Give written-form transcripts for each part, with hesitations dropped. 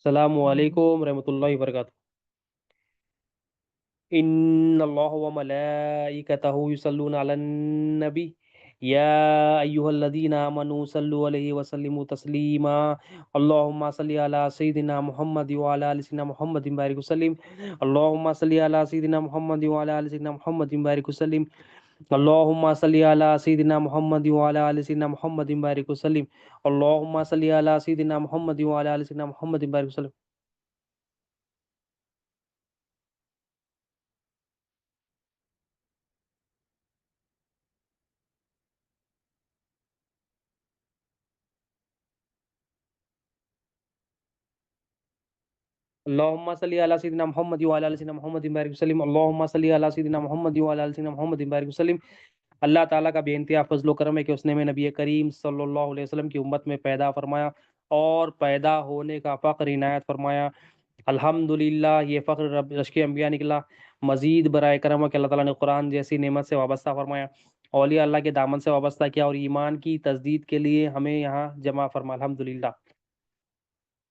السلام علیکم رحمۃ اللہ وبرکاتہ۔ ان اللہ و ملائکتہ یصلون علی النبی یا ایھا الذین آمنوا صلوا علیہ وسلموا تسلیما اللهم صل علی سیدنا محمد وعلی آل سیدنا محمد بارک وسلم اللهم صل علی سیدنا محمد وعلی آل سیدنا محمد بارک وسلم اللهم صل علی سیدنا محمد وعلی آل سیدنا محمد بارک وسلم اللهم صل علی سیدنا محمد وعلی آل سیدنا محمد بارک وسلم۔ اللهم صل على سيدنا محمد وعلى ال سيدنا محمد بارك وسلم اللهم صل على سيدنا محمد وعلى ال سيدنا محمد بارك وسلم۔ اللہ تعالیٰ کا بے انتہا فضل و کرم ہے کہ اس نے میں نبی کریم صلی اللہ علیہ وسلم کی امت میں پیدا فرمایا اور پیدا ہونے کا فخر عنایت فرمایا۔ الحمدللہ یہ فخر رب رشک انبیاء نکلا۔ مزید برائے کرم ہے کہ اللہ تعالیٰ نے قرآن جیسی نعمت سے وابستہ فرمایا، اولیاء اللہ کے دامن سے وابستہ کیا اور ایمان کی تجدید کے لیے ہمیں یہاں جمع فرما۔ الحمدللہ۔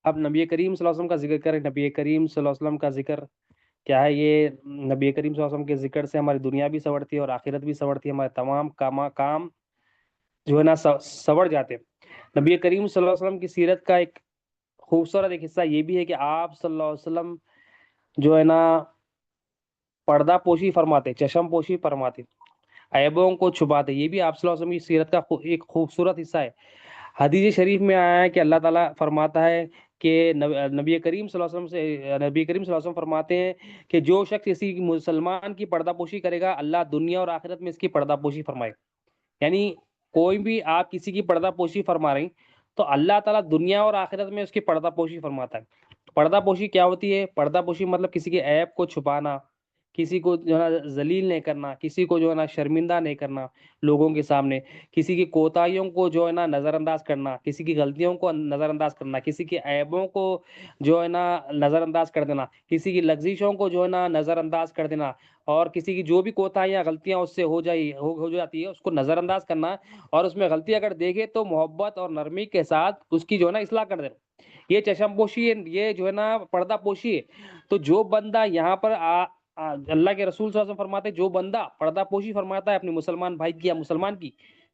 اب نبی کریم صلی اللہ علیہ وسلم کا ذکر کریں۔ نبی کریم صلی اللہ علیہ وسلم کا ذکر کیا ہے؟ یہ نبی کریم صلی اللہ علیہ وسلم کے ذکر سے ہماری دنیا بھی سنورتی ہے اور آخرت بھی سنورتی ہے، ہمارے تمام کام جو ہے نا سنور جاتے ہیں۔ نبی کریم صلی اللہ علیہ وسلم کی سیرت کا ایک خوبصورت ایک حصہ یہ بھی ہے کہ آپ صلی اللہ علیہ وسلم جو ہے نا پردہ پوشی فرماتے، چشم پوشی فرماتے، عیبوں کو چھپاتے، یہ بھی آپ صلی اللہ علیہ وسلم کی سیرت کا ایک خوبصورت حصہ ہے۔ حدیث شریف میں آیا ہے کہ اللہ تعالیٰ فرماتا ہے کہ نبی کریم صلی اللہ علیہ وسلم سے نبی کریم صلی اللہ علیہ وسلم فرماتے ہیں کہ جو شخص کسی مسلمان کی پردہ پوشی کرے گا اللہ دنیا اور آخرت میں اس کی پردہ پوشی فرمائے۔ یعنی کوئی بھی آپ کسی کی پردہ پوشی فرما رہی تو اللہ تعالیٰ دنیا اور آخرت میں اس کی پردہ پوشی فرماتا ہے۔ پردہ پوشی کیا ہوتی ہے؟ پردہ پوشی مطلب کسی کے عیب کو چھپانا، کسی کو جو ہے نا ذلیل نہیں کرنا، کسی کو جو ہے نا شرمندہ نہیں کرنا لوگوں کے سامنے، کسی کی کوتاہیوں کو جو ہے نا نظر انداز کرنا، کسی کی غلطیوں کو نظر انداز کرنا، کسی کے عیبوں کو جو ہے نا نظر انداز کر دینا، کسی کی لغزشوں کو جو ہے نا نظر انداز کر دینا، اور کسی کی جو بھی کوتاہیاں غلطیاں اس سے ہو جاتی ہے اس کو نظر انداز کرنا، اور اس میں غلطی اگر دیکھے تو محبت اور نرمی کے ساتھ اس کی جو ہے نا اصلاح کر دینا، یہ چشم پوشی ہے، یہ جو ہے نا پردہ پوشی ہے۔ تو جو بندہ یہاں پر اللہ کے رسول صلی اللہ علیہ وسلم فرماتے جو بندہ پردہ پوشی فرماتا ہے اپنے مسلمان بھائی کی یا مسلمان کی،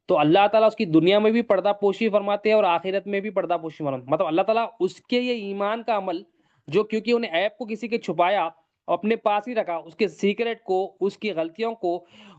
تو اللہ تعالیٰ اس کی دنیا میں بھی پردہ پوشی فرماتے ہیں اور آخرت میں بھی پردہ پوشی فرماتے ہیں۔ مطلب اللہ تعالیٰ اس کے یہ ایمان کا عمل جو کیونکہ انہیں عیب کو کسی کے چھپایا اپنے پاس ہی رکھا، اس کے سیکرٹ کو، اس کی غلطیوں کو،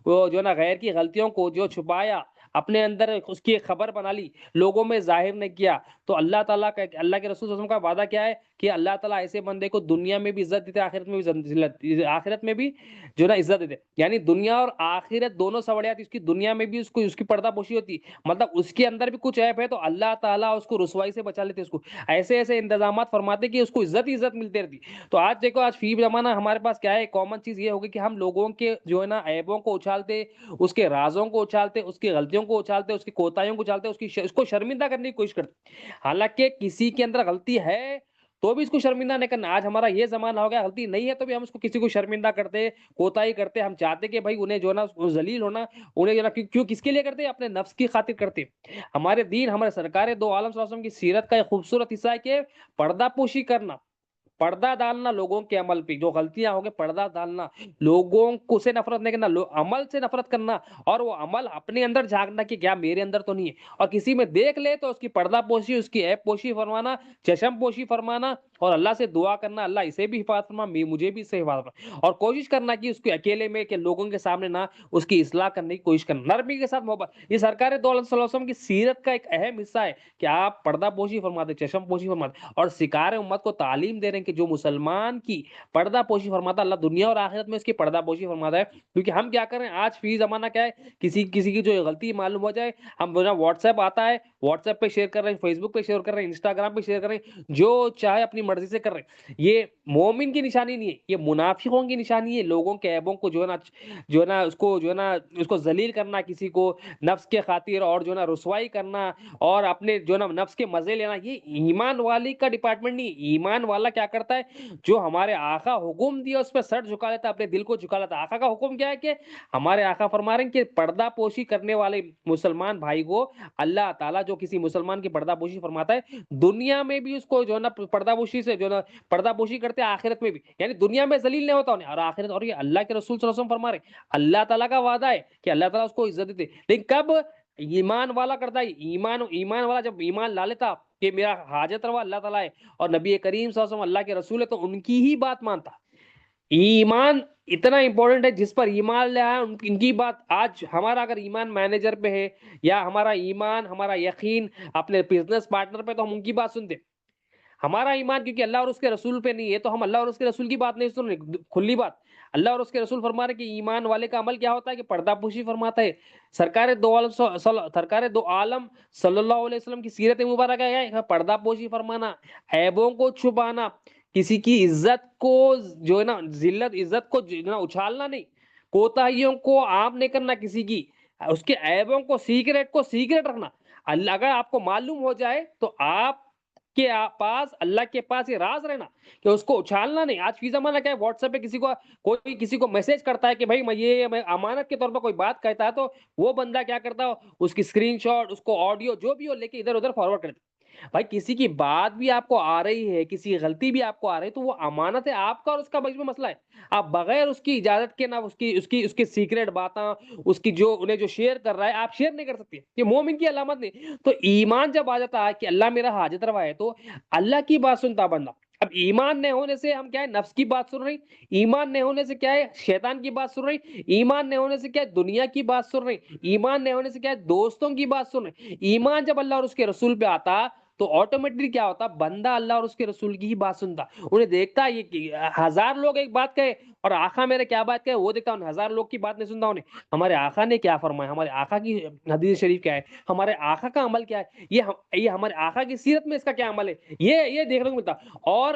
وہ جو ہے نا غیر کی غلطیوں کو جو چھپایا، اپنے اندر اس کی خبر بنا لی، لوگوں میں ظاہر نہیں کیا، تو اللہ تعالیٰ کا اللہ کے رسول صلی اللہ علیہ وسلم کا وعدہ کیا ہے کہ اللہ تعالیٰ ایسے بندے کو دنیا میں بھی عزت دیتے، آخرت میں بھی جو نا عزت دیتے۔ یعنی دنیا اور آخرت دونوں سوڑیات، اس کی دنیا میں بھی اس کی پردہ پوشی ہوتی، مطلب اس کے اندر بھی کچھ عیب ہے تو اللہ تعالیٰ اس کو رسوائی سے بچا لیتے، اس کو ایسے ایسے انتظامات فرماتے کہ اس کو عزت ملتی رہتی۔ تو آج دیکھو، آج فی زمانہ ہمارے پاس کیا ہے، کامن چیز یہ ہوگی کہ ہم لوگوں کے جو ہے نا عیبوں کو اچھالتے، اس کے رازوں کو اچھالتے، اس کی غلطیوں کو اچھالتے، اس کی کوتاہیوں کو اچھالتے، اس کو شرمندہ کرنے کی کوشش کرتے، حالانکہ کسی کے اندر غلطی ہے تو بھی اس کو شرمندہ نہیں کرنا۔ آج ہمارا یہ زمانہ ہو گیا، غلطی نہیں ہے تو بھی ہم اس کو کسی کو شرمندہ کرتے، کوتاہی کرتے، ہم چاہتے کہ بھائی انہیں جو ہے نا ذلیل ہونا، انہیں جو ہے نا کیوں کس کے لیے کرتے؟ اپنے نفس کی خاطر کرتے۔ ہمارے دین، ہمارے سرکار دو عالم صلی اللہ علیہ وسلم کی سیرت کا ایک خوبصورت حصہ ہے کہ پردہ پوشی کرنا، پردہ ڈالنا لوگوں کے عمل پہ، جو غلطیاں ہو گئے پردہ ڈالنا، لوگوں کو سے نفرت نہیں کرنا، عمل سے نفرت کرنا، اور وہ عمل اپنے اندر جھانکنا کہ کیا میرے اندر تو نہیں ہے، اور کسی میں دیکھ لے تو اس کی پردہ پوشی، اس کی عیب پوشی فرمانا، چشم پوشی فرمانا، اور اللہ سے دعا کرنا اللہ اسے بھی حفاظت فرما، مجھے بھی اسے حفاظت فرما، اور کوشش کرنا کہ اس کو اکیلے میں کہ لوگوں کے سامنے نہ اس کی اصلاح کرنے کی کوشش کرنا، نرمی کے ساتھ محبت۔ یہ سرکار دو عالم صلی اللہ علیہ وسلم کی سیرت کا ایک اہم حصہ ہے کہ آپ پردہ پوشی فرماتے، چشم پوشی فرماتے، اور سکار امت کو تعلیم دے رہے ہیں کہ جو مسلمان کی پردہ پوشی فرماتا اللہ دنیا اور آخرت میں اس کی پردہ پوشی فرماتا ہے۔ کیونکہ ہم کیا کریں آج فی زمانہ کیا ہے، کسی کی جو غلطی معلوم ہو جائے، ہم واٹس ایپ آتا ہے، واٹس ایپ پہ شیئر کر رہے ہیں، فیس بک پہ شیئر کر رہے ہیں، انسٹاگرام پہ شیئر کر رہے ہیں، جو چاہے اپنی مرضی سے کر رہے ہیں۔ یہ مومن کی نشانی نہیں ہے، یہ منافقوں کی نشانی ہے، لوگوں کے عیبوں کو جو ہے نا اس کو ذلیل کرنا، کسی کو نفس کے خاطر اور جو ہے نا رسوائی کرنا، اور اپنے جو ہے نا نفس کے مزے لینا، یہ ایمان والی کا ڈپارٹمنٹ نہیں۔ ایمان والا کیا کرتا ہے؟ جو ہمارے آقا حکم دیا اس پہ سر جھکا لیتا، اپنے دل کو جھکا لیتا۔ آقا کا حکم کیا ہے کہ ہمارے آقا فرما رہے ہیں کہ پردہ پوشی کرنے والے مسلمان بھائی کو اللہ تعالیٰ جو کسی مسلمان کی پردہ پوشی فرماتا ہے دنیا میں بھی اس کو جو ہے نا پردہ پوشی سے جو ہے نا پردہ پوشی کرتے ہیں آخرت میں بھی، یعنی دنیا میں ذلیل نہیں ہوتا انہیں، اور آخرت، اور یہ اللہ کے رسول صلی اللہ علیہ وسلم فرما رہے اللہ تعالیٰ کا وعدہ ہے کہ اللہ تعالیٰ اس کو عزت دیتے، لیکن کب ایمان والا کرتا ہے، ایمان والا جب ایمان لا لیتا کہ میرا حاجت روا اللہ تعالیٰ ہے اور نبی کریم صلی اللہ علیہ وسلم اللہ کے رسول ہے تو ان کی ہی بات مانتا۔ ایمان اتنا امپورٹنٹ ہے، جس پر ایمان لے آیا ان کی بات، آج ہمارا اگر ایمان مینیجر پہ ہے یا ہمارا ایمان ہمارا یقین اپنے بزنس پارٹنر پہ تو ہم ان کی بات سنتے، ہمارا ایمان کیونکہ اللہ اور اس کے رسول پہ نہیں ہے تو ہم اللہ اور اس کے رسول کی بات نہیں سن رہے، کھلی بات۔ اللہ اور اس کے رسول فرما رہے کہ ایمان والے کا عمل کیا ہوتا ہے کہ پردہ پوشی فرماتا ہے۔ سرکار دو عالم صلی اللہ علیہ وسلم کی سیرت مبارکہ ہے پردہ پوشی فرمانا، عیبوں کو چھپانا، کسی کی عزت کو جو ہے نا ذلت عزت کو جو ہے نا اچھالنا نہیں، کوتاہیوں کو عام نہیں کرنا، کسی کی اس کے عیبوں کو سیکریٹ رکھنا۔ اللہ اگر آپ کو معلوم ہو جائے تو آپ کے پاس اللہ کے پاس یہ راز رہنا کہ اس کو اچھالنا نہیں۔ آج فی زمانہ کیا ہے، واٹس ایپ پہ کوئی کسی کو میسج کرتا ہے کہ بھائی میں امانت کے طور پر کوئی بات کہتا ہے تو وہ بندہ کیا کرتا ہے، اس کی اسکرین شاٹ، اس کو آڈیو جو بھی ہو لے کے ادھر ادھر فارورڈ کرتا ہے۔ بھائی کسی کی بات بھی آپ کو آ رہی ہے، کسی غلطی بھی آپ کو آ رہی ہے تو وہ امانت ہے آپ کا اور اس کا بیچ میں مسئلہ ہے، آپ بغیر اس کی اجازت کے نہ اس کی سیکریٹ باتیں، اس کی جو انہیں جو شیئر کر رہا ہے آپ شیئر نہیں کر سکتے، یہ مومن کی علامت نہیں۔ تو ایمان جب آ جاتا ہے کہ اللہ میرا حاجت روا ہے تو اللہ کی بات سنتا بندہ۔ اب ایمان نہیں ہونے سے ہم کیا ہے نفس کی بات سن رہی، ایمان نہیں ہونے سے کیا ہے شیطان کی بات سن رہی، ایمان نہیں ہونے سے کیا ہے دنیا کی بات سن رہی، ایمان نہیں ہونے سے کیا ہے دوستوں کی بات سن رہی۔ ایمان جب اللہ اور اس کے رسول پہ آتا تو آٹومیٹکلی کیا ہوتا، بندہ اللہ اور اس کے رسول کی ہی بات سنتا، انہیں دیکھتا یہ کہ ہزار لوگ ایک بات کہے اور آقا میرے کیا بات کہے وہ دیکھتا، ان ہزار لوگ کی بات نہیں سنتا، انہیں ہمارے آقا نے کیا فرمایا، ہمارے آقا کی حدیث شریف کیا ہے، ہمارے آقا کا عمل کیا ہے، یہ ہمارے آقا کی سیرت میں اس کا کیا عمل ہے، یہ دیکھنے کو ملتا۔ اور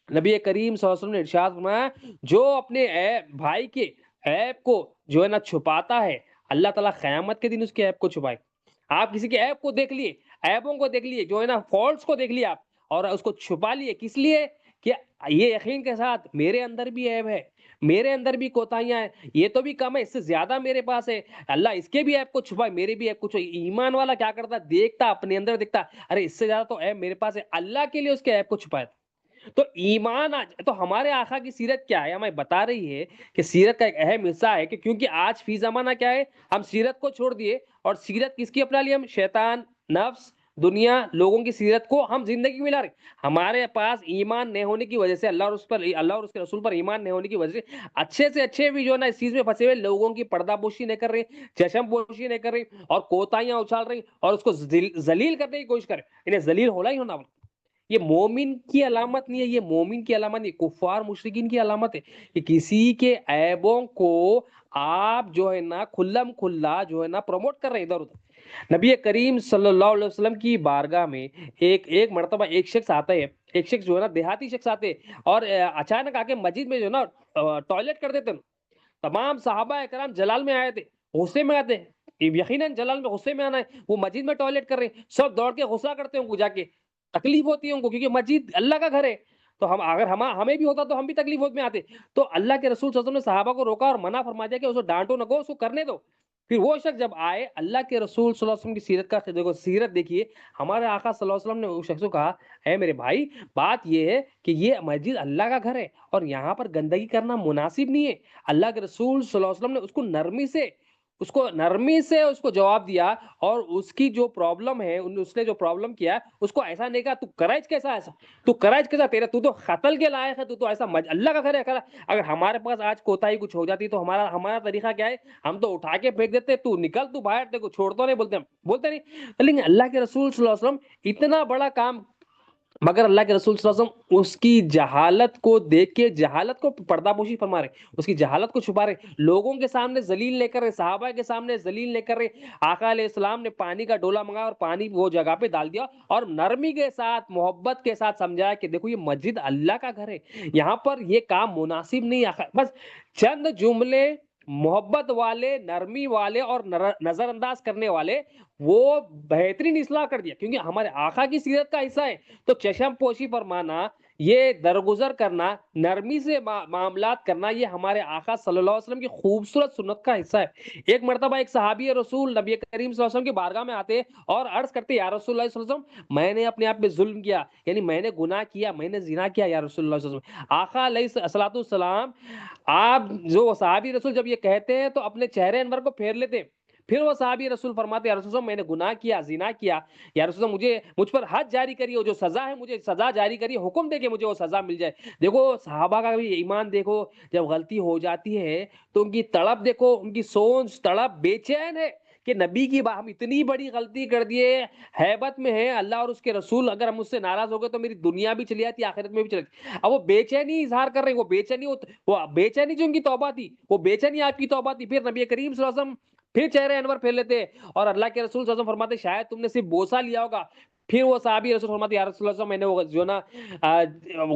نبی کریم صلی اللہ علیہ وسلم نے ارشاد فرمایا جو اپنے بھائی کے عیب کو جو ہے نا چھپاتا ہے اللہ تعالیٰ قیامت کے دن اس کے عیب کو چھپائے۔ آپ کسی کے عیب کو دیکھ لیے، عیبوں کو دیکھ لیے، جو ہے نا فالٹس کو دیکھ لیے آپ اور اس کو چھپا لیے، کس لیے کہ یہ یقین کے ساتھ میرے اندر بھی عیب ہے، میرے اندر بھی کوتاہیاں ہیں، یہ تو بھی کم ہے اس سے زیادہ میرے پاس ہے، اللہ اس کے بھی عیب کو چھپائے میرے بھی عیب کو چھپائے۔ ایمان والا کیا کرتا، دیکھتا اپنے اندر، دیکھتا ارے اس سے زیادہ تو عیب میرے پاس ہے، اللہ کے لیے اس کے عیب کو چھپایا۔ تو ایمان تو ہمارے آقا کی سیرت کیا ہے ہمیں بتا رہی ہے کہ سیرت کا ایک اہم حصہ ہے کہ کیونکہ آج فی زمانہ کیا ہے ہم سیرت کو چھوڑ دیے اور سیرت کس کی اپنا لی، ہم شیطان، نفس، دنیا، لوگوں کی سیرت کو ہم زندگی میں لا رہے۔ ہمارے پاس ایمان نہیں ہونے کی وجہ سے اللہ اور اس کے رسول پر ایمان نہیں ہونے کی وجہ سے اچھے سے اچھے بھی جو ہے نا اس چیز میں پھنسے ہوئے لوگوں کی پردہ پوشی نہیں کر رہے، چشم پوشی نہیں کر رہی اور کوتاہیاں اچھال رہی اور اس کو ذلیل کرنے کی کوشش کرے، انہیں ذلیل ہونا ہی ہونا۔ یہ مومن کی علامت نہیں ہے، یہ مومن کی علامت نہیں، کفار مشرکین کی علامت ہے کہ کسی کے عیبوں کو آپ جو ہے نا کھلم کھلا جو ہے نا پروموٹ کر رہے ہیں ادھر ادھر۔ نبی کریم صلی اللہ علیہ وسلم کی بارگاہ میں ایک مرتبہ ایک شخص آتا ہے، ایک شخص جو ہے نا دیہاتی شخص آتے اور اچانک آ کے مسجد میں جو ہے نا ٹوائلٹ کر دیتے ہیں۔ تمام صحابہ کرام جلال میں آئے تھے، غصے میں آتے ہیں، یقیناً جلال میں غصے میں آنا ہے، وہ مسجد میں ٹوائلٹ کر رہے ہیں، سب دوڑ کے غصہ کرتے ہیں ان کو جا کے، تکلیف ہوتی ہے ان کو کیونکہ مسجد اللہ کا گھر ہے، تو ہمیں بھی ہوتا تو ہم بھی تکلیف میں آتے۔ تو اللہ کے رسول صلی اللہ علیہ وسلم نے صحابہ کو روکا اور منع فرما دیا کہ اس کو ڈانٹو نہ، اس کو کرنے دو۔ پھر وہ شخص جب آئے، اللہ کے رسول صلی اللہ علیہ وسلم کی سیرت کا دیکھو، سیرت دیکھیے، ہمارے آقا صلی اللہ علیہ وسلم نے اس شخص کو کہا اے میرے بھائی بات یہ ہے کہ یہ مسجد اللہ کا گھر ہے اور یہاں پر گندگی کرنا مناسب نہیں ہے۔ اللہ کے رسول صلی اللہ علیہ وسلم نے اس کو نرمی سے اس کو جواب دیا اور اس کی جو پرابلم ہے اس نے جو پرابلم کیا اس کو ایسا نہیں کہا تو کرائج کیسا تیرا، تو قتل کے لائق ہے، تو ایسا اللہ کا گھر ہے۔ اگر ہمارے پاس آج کوتاہی کچھ ہو جاتی تو ہمارا طریقہ کیا ہے، ہم تو اٹھا کے پھینک دیتے، تو نکل تو باہر، دیکھو چھوڑ تو نہیں بولتے نہیں، لیکن اللہ کے رسول صلی اللہ علیہ وسلم اتنا بڑا کام، مگر اللہ کے رسول صلی اللہ علیہ وسلم اس کی جہالت کو دیکھ کے جہالت کو پردہ پوشی فرما رہے، اس کی جہالت کو چھپا رہے، لوگوں کے سامنے ذلیل لے کر رہے، صحابہ کے سامنے ذلیل لے کر رہے۔ آقا علیہ السلام نے پانی کا ڈولا منگایا اور پانی وہ جگہ پہ ڈال دیا اور نرمی کے ساتھ محبت کے ساتھ سمجھایا کہ دیکھو یہ مسجد اللہ کا گھر ہے، یہاں پر یہ کام مناسب نہیں ہے۔ بس چند جملے محبت والے، نرمی والے اور نظر انداز کرنے والے، وہ بہترین اصلاح کر دیا، کیونکہ ہمارے آقا کی سیرت کا حصہ ہے۔ تو چشم پوشی فرمانا یہ درگزر کرنا، نرمی سے معاملات کرنا، یہ ہمارے آقا صلی اللہ علیہ وسلم کی خوبصورت سنت کا حصہ ہے۔ ایک مرتبہ ایک صحابی رسول نبی کریم صلی اللہ علیہ وسلم کی بارگاہ میں آتے اور عرض کرتے یا رسول اللہ صلی اللہ علیہ وسلم میں نے اپنے آپ پہ ظلم کیا، یعنی میں نے گناہ کیا، میں نے زنا کیا یا رسول اللہ صلی اللہ علیہ وسلم۔ آقا علیہ الصلوۃ والسلام، آپ جو صحابی رسول جب یہ کہتے ہیں تو اپنے چہرے انور کو پھیر لیتے، پھر وہ صحابی رسول فرماتے یا رسول اللہ میں نے گناہ کیا، زنا کیا، یا رسول اللہ مجھ پر حد جاری کری ہو، جو سزا ہے مجھے سزا جاری کری، حکم دے کہ مجھے وہ سزا مل جائے۔ دیکھو صحابہ کا بھی ایمان دیکھو، جب غلطی ہو جاتی ہے تو ان کی تڑپ دیکھو، ان کی سوچ تڑپ بے چین ہے کہ نبی کی ہم اتنی بڑی غلطی کر دیے، ہیبت میں ہے اللہ اور اس کے رسول، اگر ہم مجھ سے ناراض ہو گئے تو میری دنیا بھی چلی جاتی، آخرت میں بھی چلی جاتی۔ اب وہ بے چینی اظہار کر رہے ہیں، وہ بے چینی جو ان کی توبہ تھی، وہ بے چینی آپ کی توبہ تھی۔ پھر نبی کریم صلی اللہ علیہ وسلم پھر چہرے انور پھیر لیتے اور اللہ کے رسول صلی اللہ علیہ وسلم فرماتے شاید تم نے صرف بوسہ لیا ہوگا۔ پھر وہ صحابی رسول فرماتے یا رسول اللہ میں نے وہ جو نا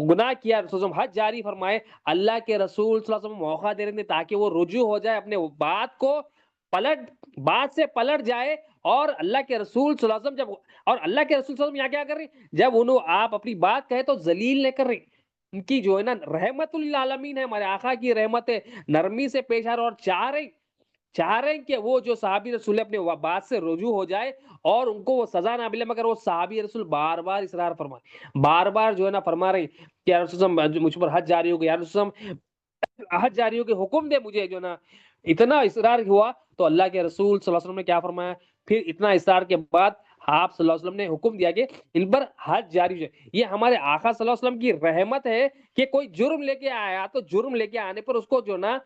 گناہ کیا، رسول اللہ حج جاری فرمائے۔ اللہ کے رسول صلی اللہ علیہ وسلم موقع دے رہے تھے تاکہ وہ رجوع ہو جائے، اپنے بات سے پلٹ جائے، اور اللہ کے رسول صلی اللہ علیہ وسلم اور اللہ کے رسول صلی اللہ علیہ وسلم یہاں کیا کر رہے ہیں، جب آپ اپنی بات کہے تو ذلیل نہیں کر رہے، ان کی جو ہے نا رحمت للعالمین ہے، ہمارے آقا کی رحمت ہے، نرمی سے پیش آ رہے، اور چاہ رہے ہیں کہ وہ جو صحابی رسول اپنے بات سے رجوع ہو جائے اور ان کو وہ سزا نہ ملے، مگر وہ صحابی رسول بار بار اصرار فرمائے، بار بار جو ہے نا فرما رہے ہیں کہ یا رسول اللہ مجھ پر حد جاری ہو گیا، یا رسول اللہ حد جاری ہو گیا، حکم دے مجھے، جو نا اتنا اصرار ہوا تو اللہ کے رسول صلی اللہ علیہ وسلم نے کیا فرمایا، پھر اتنا اصرار کے بعد آپ صلی اللہ علیہ وسلم نے حکم دیا کہ ان پر حد جاری ہو جائے۔ یہ ہمارے آقا صلی اللہ علیہ وسلم کی رحمت ہے کہ کوئی جرم لے کے آیا تو جرم لے کے آنے پر اس کو جو نا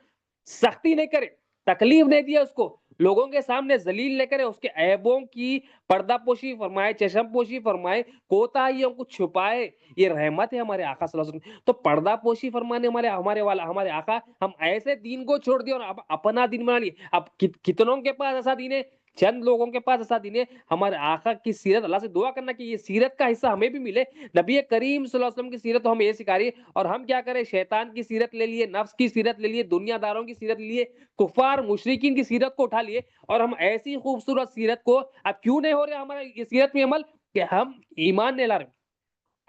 سختی نہیں کرے، تکلیف نہیں دیا، اس کو لوگوں کے سامنے ذلیل نہ کرے، اس کے عیبوں کی پردہ پوشی فرمائے، چشم پوشی فرمائے، کوتاہیوں کو چھپائے۔ یہ رحمت ہے ہمارے آقا صلی اللہ علیہ وسلم۔ تو پردہ پوشی فرمانے ہمارے آقا، ہم ایسے دین کو چھوڑ دیا اور اب اپنا دین بنا لیا۔ اب کتنوں کے پاس ایسا دین ہے، چند لوگوں کے پاس ایسا دین ہے۔ ہمارے آقا کی سیرت، اللہ سے دعا کرنا کہ یہ سیرت کا حصہ ہمیں بھی ملے۔ نبی کریم صلی اللہ علیہ وسلم کی سیرت تو ہمیں یہ سکھا رہی ہے، اور ہم کیا کریں، شیطان کی سیرت لے لیے، نفس کی سیرت لے لیے، دنیا داروں کی سیرت لے لیے، کفار مشرکین کی سیرت کو اٹھا لیے، اور ہم ایسی خوبصورت سیرت کو اب کیوں نہیں ہو رہے ہمارے یہ سیرت میں عمل، کہ ہم ایمان نہیں لا رہے،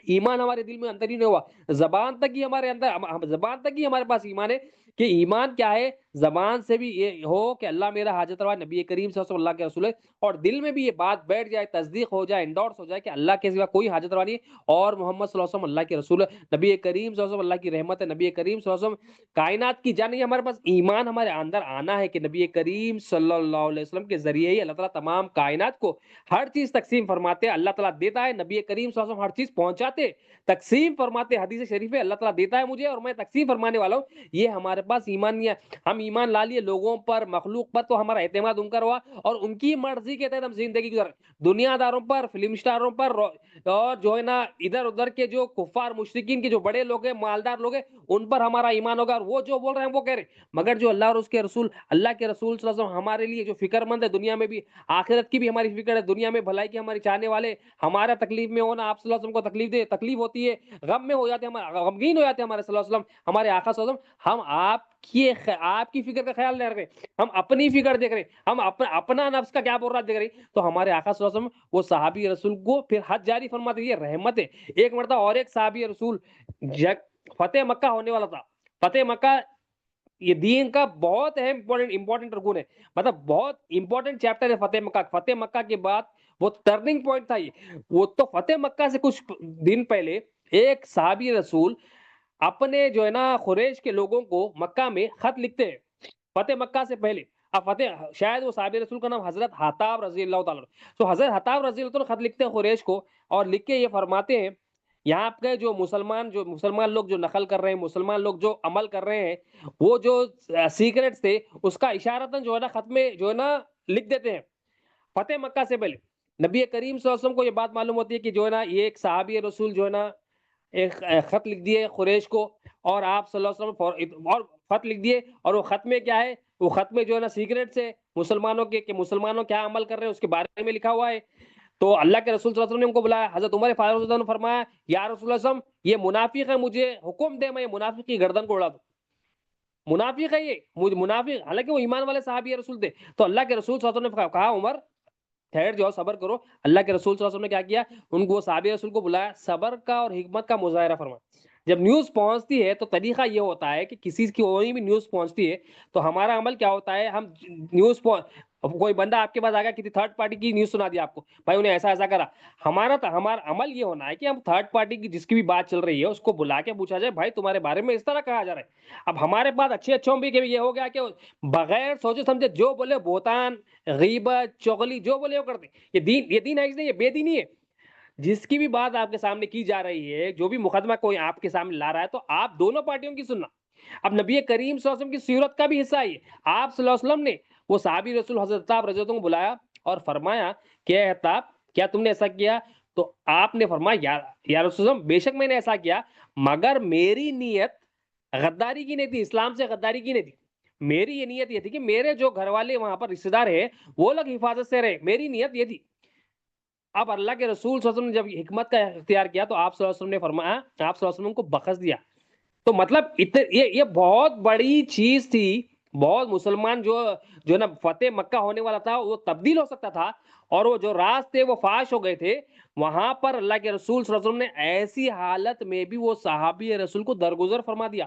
ایمان ہمارے دل میں اندر ہی نہیں ہوا، زبان تک ہی ہمارے اندر، زبان تک ہی ہمارے پاس ایمان ہے کہ ایمان کیا ہے، زبان سے بھی یہ ہو کہ اللہ میرا حاجت روا نبی کریم صلی اللہ علیہ وسلم اللہ کے رسول ہے، اور دل میں بھی یہ بات بیٹھ جائے، تصدیق ہو جائے، انڈورس ہو جائے کہ اللہ کے سوا کوئی حاجت روا نہیں ہے، اور محمد صلی اللہ علیہ وسلم اللہ کے رسول ہے، نبی کریم صلی اللہ علیہ وسلم اللہ کی رحمت ہے، نبی کریم صلی اللہ علیہ وسلم کائنات کی جان ہے۔ ہمارے پاس ایمان ہمارے اندر آنا ہے کہ نبی کریم صلی اللہ علیہ وسلم کے ذریعے ہی اللہ تعالیٰ تمام کائنات کو ہر چیز تقسیم فرماتے ہیں، اللہ تعالیٰ دیتا ہے، نبی کریم صلی اللہ علیہ وسلم ہر چیز پہنچاتے، تقسیم فرماتے، حدیث شریف ہے اللہ تعالیٰ دیتا ہے مجھے اور میں تقسیم فرمانے والا ہوں۔ یہ ہمارے پاس ایمان نہیں ہے، ہم ایمان لا لیے لوگوں پر، مخلوق پر، تو ہمارا اعتماد ان کا ہوا اور ان کی مرضی کے تحت ہم زندگی گزار، دنیا داروں پر، فلم سٹاروں پر، اور جو ہے نا ادھر ادھر کے جو کفار مشرکین کے جو بڑے لوگ ہیں، مالدار لوگ ہیں، ان پر ہمارا ایمان ہوگا، اور وہ جو بول رہے ہیں وہ کہہ رہے ہیں۔ مگر جو اللہ اور اس کے رسول، اللہ کے رسول صلی اللہ علیہ وسلم ہمارے لیے جو فکر مند ہے، دنیا میں بھی، آخرت کی بھی ہماری فکر ہے، دنیا میں بھلائی کی ہماری چاہنے والے، ہمارا تکلیف میں ہونا، آپ صلی اللہ علیہ وسلم کو تکلیف ہوتی ہے، غم میں ہو جاتے ہیں، ہمارے غمگین ہو جاتے ہیں ہمارے صلی اللہ علیہ وسلم، ہمارے آقا صلی اللہ علیہ وسلم، ہم آپ کی فکر کا خیال نہیں رکھ رہے، ہم اپنی فکر دیکھ رہے، ہم اپنا نفس کا کیا بول رہا دیکھ رہے، تو ہمارے آقا صلی اللہ علیہ وسلم وہ صحابی رسول کو پھر حد جاری فرماتے، یہ رحمت ہے۔ ایک مرتبہ اور ایک صحابی رسول فتح مکہ ہونے والا تھا، فتح مکہ یہ دین کا بہت اہم امپورٹنٹ رکن ہے، مطلب بہت امپورٹنٹ چیپٹر ہے فتح مکہ۔ فتح مکہ کے بعد وہ ٹرننگ پوائنٹ تھا، وہ تو فتح مکہ سے کچھ دن پہلے ایک صحابی رسول اپنے جو ہے نا قریش کے لوگوں کو مکہ میں خط لکھتے ہیں فتح مکہ سے پہلے۔ اب فتح شاید وہ صحابی رسول کا نام حضرت حطاب رضی اللہ تعالیٰ، تو حضرت حطاب رضی اللہ تعالیٰ خط لکھتے ہیں قریش کو، اور لکھ کے یہ فرماتے ہیں یہاں پہ جو مسلمان لوگ جو نقل کر رہے ہیں، مسلمان لوگ جو عمل کر رہے ہیں، وہ جو سیکرٹس تھے اس کا اشارتاً جو ہے نا خط میں جو ہے نا لکھ دیتے ہیں فتح مکہ سے پہلے۔ نبی کریم صلی اللہ علیہ وسلم کو یہ بات معلوم ہوتی ہے کہ جو ہے نا یہ ایک صحابی رسول جو ہے نا ایک خط لکھ دیے قریش کو، اور آپ صلی اللہ علیہ وسلم اور خط لکھ دیے، اور وہ خط میں کیا ہے، وہ خط میں جو ہے نا سیکرٹ سے مسلمانوں کے کہ مسلمانوں کیا عمل کر رہے ہیں اس کے بارے میں لکھا ہوا ہے۔ تو اللہ کے رسول صلی اللہ علیہ وسلم نے ان کو بلایا، حضرت عمر فاروق رضی اللہ عنہ نے فرمایا یا رسول اللہ صلی اللہ علیہ وسلم یہ منافق ہے، مجھے حکم دے میں یہ منافق کی گردن کو اڑا دوں، منافق ہے یہ، مجھے منافق، حالانکہ وہ ایمان والے صحابی رسول تھے۔ تو اللہ کے رسول صلی اللہ علیہ وسلم نے کہا عمر ٹھہر جاؤ، صبر کرو. اللہ کے رسول صلی اللہ علیہ وسلم نے کیا کیا؟ ان کو وہ صحابی رسول کو بلایا، صبر کا اور حکمت کا مظاہرہ فرمایا. جب نیوز پہنچتی ہے تو طریقہ یہ ہوتا ہے کہ کسی کی کوئی بھی نیوز پہنچتی ہے تو ہمارا عمل کیا ہوتا ہے؟ ہم نیوز کوئی بندہ آپ کے پاس آ گیا، کسی تھرڈ پارٹی کی نیوز سنا دی آپ کو، بھائی انہیں ایسا ایسا کرا. ہمارا عمل یہ ہونا ہے کہ ہم تھرڈ پارٹی کی جس کی بھی بات چل رہی ہے اس کو بلا کے پوچھا جائے، بھائی تمہارے بارے میں اس طرح کہا جا رہا ہے. اب ہمارے پاس اچھے اچھوں بھی کہ یہ ہو گیا کہ بغیر سوچے سمجھے جو بولے بہتان، غیبت، چغلی، جو بولے وہ کرتے. یہ دین ہے نہیں، یہ بے دینی ہے. جس کی بھی بات آپ کے سامنے کی جا رہی ہے، جو بھی مقدمہ کوئی آپ کے سامنے لا رہا ہے، تو آپ دونوں پارٹیوں کی سننا. اب نبی کریم صلی اللہ علیہ وسلم کی سیرت کا بھی حصہ ہے. آپ صلی اللہ علیہ وسلم نے وہ صحابی رسول حضرت عطاب رضی اللہ عنہ کو بلایا اور فرمایا کہ اے عطاب کیا تم نے ایسا کیا؟ تو آپ نے فرمایا یا رسول اللہ بے شک میں نے ایسا کیا، مگر میری نیت غداری کی نہیں تھی، اسلام سے غداری کی نہیں تھی. میری یہ نیت یہ تھی کہ میرے جو گھر والے وہاں پر رشتے دار ہیں وہ لوگ حفاظت سے رہے، میری نیت یہ تھی. اب اللہ کے رسول صلی اللہ علیہ وسلم نے جب حکمت کا اختیار کیا تو آپ صلی اللہ علیہ وسلم نے فرمایا، آپ صلی اللہ علیہ وسلم کو بخش دیا. تو مطلب یہ بہت بڑی چیز تھی. بہت مسلمان جو نا فتح مکہ ہونے والا تھا وہ تبدیل ہو سکتا تھا، اور وہ جو راز تھے وہ فاش ہو گئے تھے. وہاں پر اللہ کے رسول صلی اللہ علیہ وسلم نے ایسی حالت میں بھی وہ صحابی رسول کو درگزر فرما دیا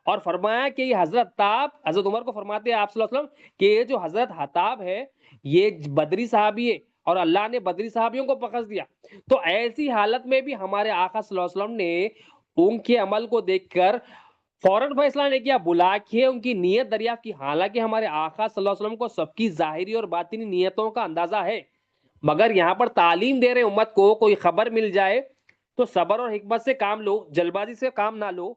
اور فرمایا کہ یہ حضرت تاب، حضرت عمر کو فرماتے ہیں آپ صلی اللہ علیہ وسلم کہ یہ جو حضرت حتاب ہے یہ بدری صحابی ہے اور اللہ نے بدری صحابیوں کو بخش دیا. تو ایسی حالت میں بھی ہمارے آقا صلی اللہ علیہ وسلم نے ان کے عمل کو دیکھ کر فوراً فیصلہ نہیں کیا، بلا کے ان کی نیت دریافت کی. حالانکہ ہمارے آقا صلی اللہ علیہ وسلم کو سب کی ظاہری اور باطنی نیتوں کا اندازہ ہے، مگر یہاں پر تعلیم دے رہے امت کو، کوئی خبر مل جائے تو صبر اور حکمت سے کام لو، جلد بازی سے کام نہ لو،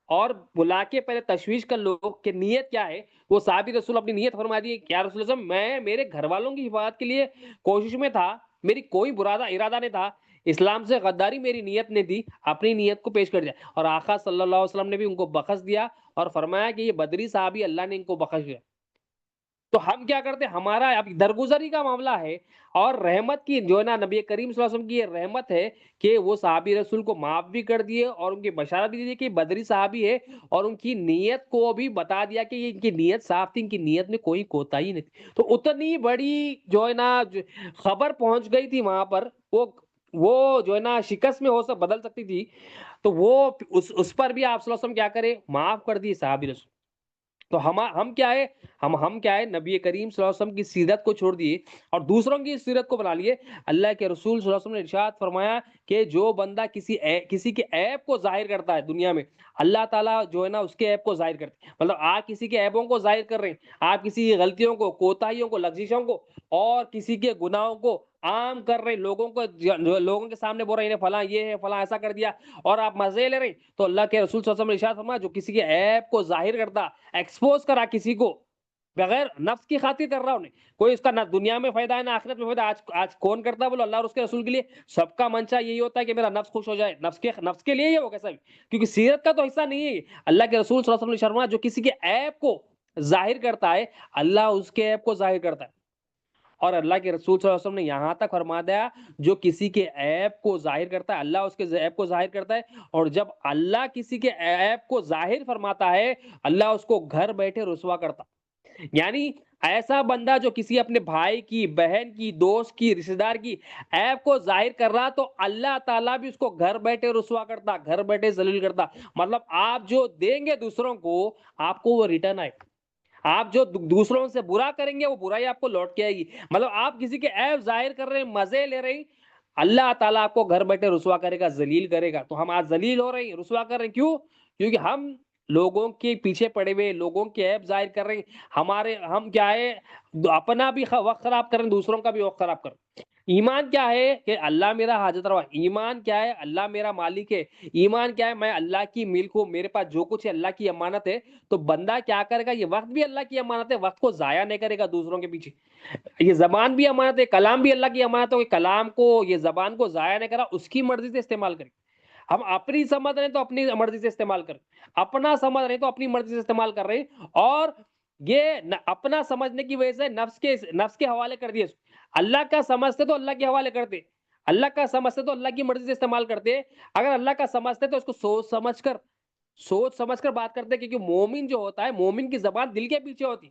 اور بلا کے پہلے تشویش کر لو کہ نیت کیا ہے. وہ صحابی رسول اپنی نیت فرما دی کہ یا رسول اللہ میں میرے گھر والوں کی حفاظت کے لیے کوشش میں تھا، میری کوئی برا ارادہ نہیں تھا، اسلام سے غداری میری نیت نے دی، اپنی نیت کو پیش کر دیا. اور آقا صلی اللہ علیہ وسلم نے بھی ان کو بخش دیا اور فرمایا کہ یہ بدری صحابی اللہ نے ان کو بخش دیا. تو ہم کیا کرتے ہیں؟ ہمارا اب درگزری کا معاملہ ہے، اور رحمت کی جو ہے نا نبی کریم صلی اللہ علیہ وسلم کی یہ رحمت ہے کہ وہ صحابی رسول کو معاف بھی کر دیے اور ان کی بشارت بھی دی کہ بدری صحابی ہے، اور ان کی نیت کو بھی بتا دیا کہ یہ ان کی نیت صاف تھی، ان کی نیت میں کوئی کوتاہی نہیں تھی. تو اتنی بڑی جو ہے نا خبر پہنچ گئی تھی وہاں پر، وہ جو ہے نا شکست میں بدل سکتی تھی. تو وہ اس پر بھی آپ صلی اللہ علیہ وسلم کیا کرے؟ معاف کر دی صحابی رسول. تو ہم کیا ہے؟ ہم کیا ہے؟ نبی کریم صلی اللہ علیہ وسلم کی سیرت کو چھوڑ دیے اور دوسروں کی سیرت کو بنا لیے. اللہ کے رسول صلی اللہ علیہ وسلم نے ارشاد فرمایا کہ جو بندہ کسی کے عیب کو ظاہر کرتا ہے دنیا میں، اللہ تعالیٰ جو ہے نا اس کے عیب کو ظاہر کرتے ہیں. مطلب آپ کسی کے عیبوں کو ظاہر کر رہے ہیں، آپ کسی کی غلطیوں کو، کوتاہیوں کو، لغزشوں کو اور کسی کے گناہوں کو عام کر رہے ہیں، لوگوں کے سامنے بول رہے ہیں فلاں یہ ہے، فلاں ایسا کر دیا، اور آپ مزے لے رہے ہیں. تو اللہ کے رسول صلی اللہ علیہ وسلم نے ارشاد فرمایا جو کسی کے عیب کو ظاہر کرتا، ایکسپوز کرا کسی کو بغیر نفس کی خاطر کر رہا انہیں، کوئی اس کا نہ دنیا میں فائدہ ہے نہ آخرت میں فائدہ. آج کون کرتا ہے؟ بولو اللہ اور اس کے رسول کے لیے. سب کا منشا یہی ہوتا ہے کہ میرا نفس خوش ہو جائے، نفس کے لیے ہی ہو کیسا بھی، کیونکہ سیرت کا تو حصہ نہیں ہے. اللہ کے رسول صلی اللہ علیہ وسلم نے فرمایا جو کسی کے عیب کو ظاہر کرتا ہے اللہ اس کے عیب کو ظاہر کرتا ہے. اور اللہ کے رسول صلی اللہ علیہ وسلم نے یہاں تک فرما دیا جو کسی کے عیب کو ظاہر کرتا ہے اللہ اس کے عیب کو ظاہر کرتا ہے. اور جب اللہ کسی کے عیب کو ظاہر فرماتا ہے اللہ اس کو گھر بیٹھے رسوا کرتا. یعنی ایسا بندہ جو کسی اپنے بھائی کی، بہن کی، دوست کی، رشتے دار کی عیب کو ظاہر کر رہا تو اللہ تعالیٰ بھی اس کو گھر بیٹھے رسوا کرتا، گھر بیٹھے ذلیل کرتا. مطلب آپ جو دیں گے دوسروں کو آپ کو وہ ریٹرن آئے، آپ جو دوسروں سے برا کریں گے وہ برائی آپ کو لوٹ کے آئے گی. مطلب آپ کسی کے عیب ظاہر کر رہے ہیں، مزے لے رہے ہیں، اللہ تعالیٰ آپ کو گھر بیٹھے رسوا کرے گا، ذلیل کرے گا. تو ہم آج ذلیل ہو رہے ہیں، رسوا کر رہے ہیں. کیوں؟ کیونکہ ہم لوگوں کے پیچھے پڑے ہوئے، لوگوں کے عیب ظاہر کر رہے ہیں. ہم کیا ہے؟ اپنا بھی وقت خراب کر رہے ہیں، دوسروں کا بھی وقت خراب کر رہے ہیں. ایمان کیا ہے کہ اللہ میرا حاجت روا. ایمان کیا ہے؟ اللہ میرا مالک ہے. ایمان کیا ہے؟ میں اللہ کی ملک ہوں، میرے پاس جو کچھ ہے اللہ کی امانت ہے. تو بندہ کیا کرے گا؟ یہ وقت بھی اللہ کی امانت ہے، وقت کو ضائع نہیں کرے گا دوسروں کے پیچھے. یہ زبان بھی امانت ہے، کلام بھی اللہ کی امانت ہے، کلام کو، یہ زبان کو ضائع نہیں کرا، اس کی مرضی سے استعمال کرے. ہم اپنی سمجھ رہے ہیں تو اپنی مرضی سے استعمال کر، اپنا سمجھ رہے ہیں تو اپنی مرضی سے استعمال کر رہے ہیں. اور یہ اپنا سمجھنے کی وجہ سے نفس کے حوالے کر دیے. اللہ کا سمجھتے تو اللہ کے حوالے کرتے، اللہ کا سمجھتے تو اللہ کی مرضی سے استعمال کرتے. اگر اللہ کا سمجھتے تو اس کو سوچ سمجھ کر بات کرتے. کیونکہ مومن جو ہوتا ہے، مومن کی زبان دل کے پیچھے ہوتی.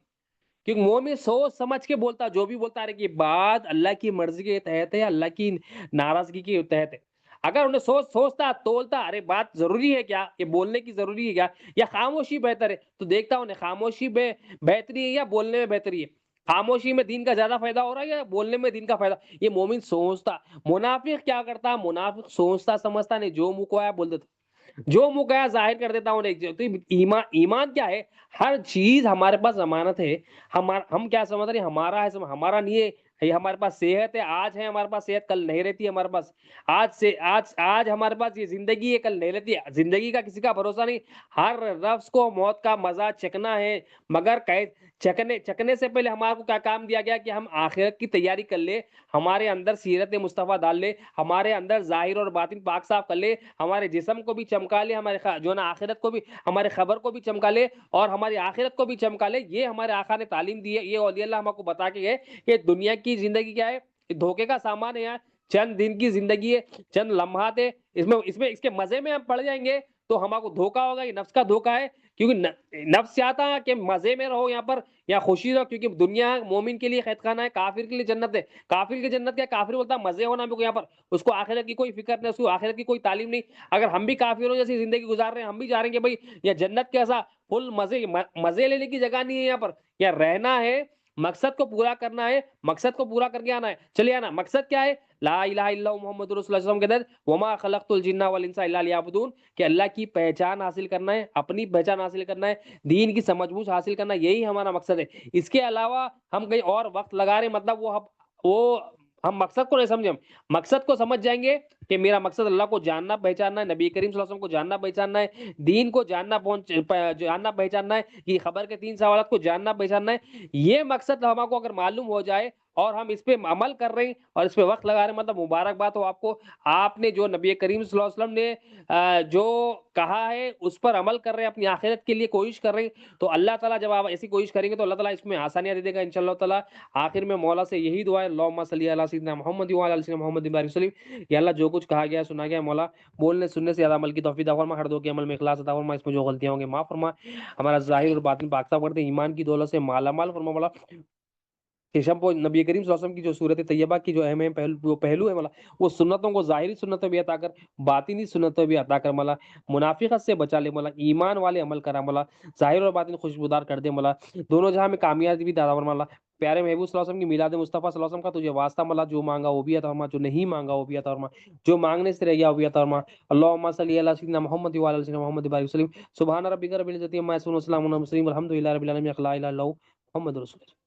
کیونکہ مومن سوچ سمجھ کے بولتا، جو بھی بولتا ہے کہ یہ بات اللہ کی مرضی کے تحت ہے، اللہ کی ناراضگی کے تحت ہے۔ اگر انہیں سوچتا تولتا، ارے بات ضروری ہے کیا، یہ بولنے کی ضروری ہے کیا، یا خاموشی بہتر ہے، تو دیکھتا ہوں خاموشی میں بہتری ہے یا بولنے میں بہتری ہے، خاموشی میں دین کا زیادہ فائدہ ہو رہا ہے یا بولنے میں دین کا فائدہ۔ یہ مومن سوچتا۔ منافق کیا کرتا، منافق سوچتا سمجھتا نہیں، جو منہ کو آیا بول دیتا، جو منہ کو آیا ظاہر کر دیتا ہوں۔ تو ایمان کیا ہے؟ ہر چیز ہمارے پاس ضمانت ہے۔ ہم کیا سمجھ رہے ہیں ہمارا ہے، ہمارا نہیں ہے۔ یہ ہمارے پاس صحت ہے، آج ہے ہمارے پاس صحت، کل نہیں رہتی ہے ہمارے پاس۔ آج ہمارے پاس یہ زندگی ہے، کل نہیں رہتی ہے۔ زندگی کا کسی کا بھروسہ نہیں۔ ہر نفس کو موت کا مزہ چکھنا ہے، مگر چکھنے سے پہلے ہمارے کو کیا کام دیا گیا کہ ہم آخرت کی تیاری کر لے، ہمارے اندر سیرت مصطفیٰ ڈال لے، ہمارے اندر ظاہر اور باطن پاک صاف کر لے، ہمارے جسم کو بھی چمکا لے، ہمارے جو نا آخرت کو بھی، ہمارے خبر کو بھی چمکا لے، اور ہماری آخرت کو بھی چمکا لے۔ یہ ہمارے آقا نے تعلیم دی ہے، یہ اولیاء اللہ ہم کو بتا کے گئے کہ دنیا کی زندگی کیا ہے، دھوکے کا سامان ہے یار۔ چند دن کی زندگی ہے، چند لمحات ہے، اس کے مزے میں ہم پڑ جائیں گے تو ہمارا کو دھوکا ہوگا، یہ نفس کا دھوکا ہے۔ کیونکہ نفس چاہتا ہے کہ مزے میں رہو یہاں پر یا خوشی رہو، کیونکہ دنیا مومن کے لیے قید خانہ ہے، کافر کے لیے جنت ہے۔ کافر کی جنت کیا، کافر بولتا ہے مزے ہونا میرے کو یہاں پر، اس کو آخرت کی کوئی فکر نہیں، اس کو آخرت کی کوئی تعلیم نہیں۔ اگر ہم بھی کافروں جیسی زندگی گزار رہے ہیں، ہم بھی جا رہے ہیں کہ بھائی یہ جنت کیسا فل مزے لینے کی جگہ نہیں ہے یہاں پر، یا رہنا ہے، مقصد کو پورا کرنا ہے، مقصد کو پورا کر کے آنا ہے، چلے آنا۔ مقصد کیا ہے؟ لا الہ الا اللہ محمد رسول اللہ صلی اللہ علیہ وسلم کے اندر وما خلقت الجن والانس الا لیعبدون، کہ اللہ کی پہچان حاصل کرنا ہے، اپنی پہچان حاصل کرنا ہے، دین کی سمجھ بوجھ حاصل کرنا ہے، یہی ہمارا مقصد ہے۔ اس کے علاوہ ہم کہیں اور وقت لگا رہے، مطلب وہ ہم مقصد کو نہیں سمجھے۔ ہم مقصد کو سمجھ جائیں گے کہ میرا مقصد اللہ کو جاننا پہچاننا ہے، نبی کریم صلی اللہ علیہ وسلم کو جاننا پہچاننا ہے، دین کو جاننا پہچاننا ہے، یہ خبر کے 3 سوالات کو جاننا پہچاننا ہے۔ یہ مقصد ہمارے کو اگر معلوم ہو جائے اور ہم اس پہ عمل کر رہے ہیں اور اس پہ وقت لگا رہے ہیں، مطلب مبارکباد ہو آپ کو، آپ نے جو نبی کریم صلی اللہ علیہ وسلم نے جو کہا ہے اس پر عمل کر رہے ہیں، اپنی آخرت کے لیے کوشش کر رہے ہیں، تو اللہ تعالیٰ جب آپ ایسی کوشش کریں گے تو اللہ تعالیٰ اس میں آسانیاں دے دے گا انشاءاللہ تعالیٰ۔ آخر میں مولا سے یہی دعا ہے، اللہم صلی علی سیدنا محمد وعلی آل سیدنا محمد بارک وسلم۔ یا اللہ جو کچھ کہا گیا سنا گیا مولا، بولنے سننے سے زیادہ عمل کی توفیق عطا فرما، ہر دو کے عمل میں اخلاص عطا فرما، اس میں جو غلطیاں ہوں گے معاف فرما، ہمارا ظاہر اور باطن پاک صاف کرتے، ایمان کی دولت سے مالا مال فرما مولا۔ شیشم کو نبی کریم صلی اللہ علیہ وسلم کی جو صورت طیبہ کی جو اہم پہلو ہے مولا، وہ سنتوں کو ظاہری سنتوں بھی عطا کر، باطنی سنتوں بھی عطا کر مولا، منافقت سے بچا لے مولا، ایمان والے عمل کرا مولا، ظاہر اور باطن خوشبودار کر دے مولا، دونوں جہاں میں کامیابی بھی عطا فرما مولا۔ پیارے محبوب صلی اللہ علیہ وسلم کی میلاد مصطفیٰ صلی اللہ علیہ وسلم کا تجھے واسطہ مولا، جو مانگا وہ بھی عطا فرما، جو نہیں مانگا وہ بھی عطا فرما، جو مانگنے سے رہ گیا وہ بھی عطا فرما۔ اللہم صلی علی سیدنا محمد وعلی آل سیدنا محمد بارک وسلم۔ سبحان ربک رب العزۃ عما یصفون وسلام علی المرسلین والحمد للہ رب العالمین۔ لا الہ الا اللہ محمد رسول اللہ۔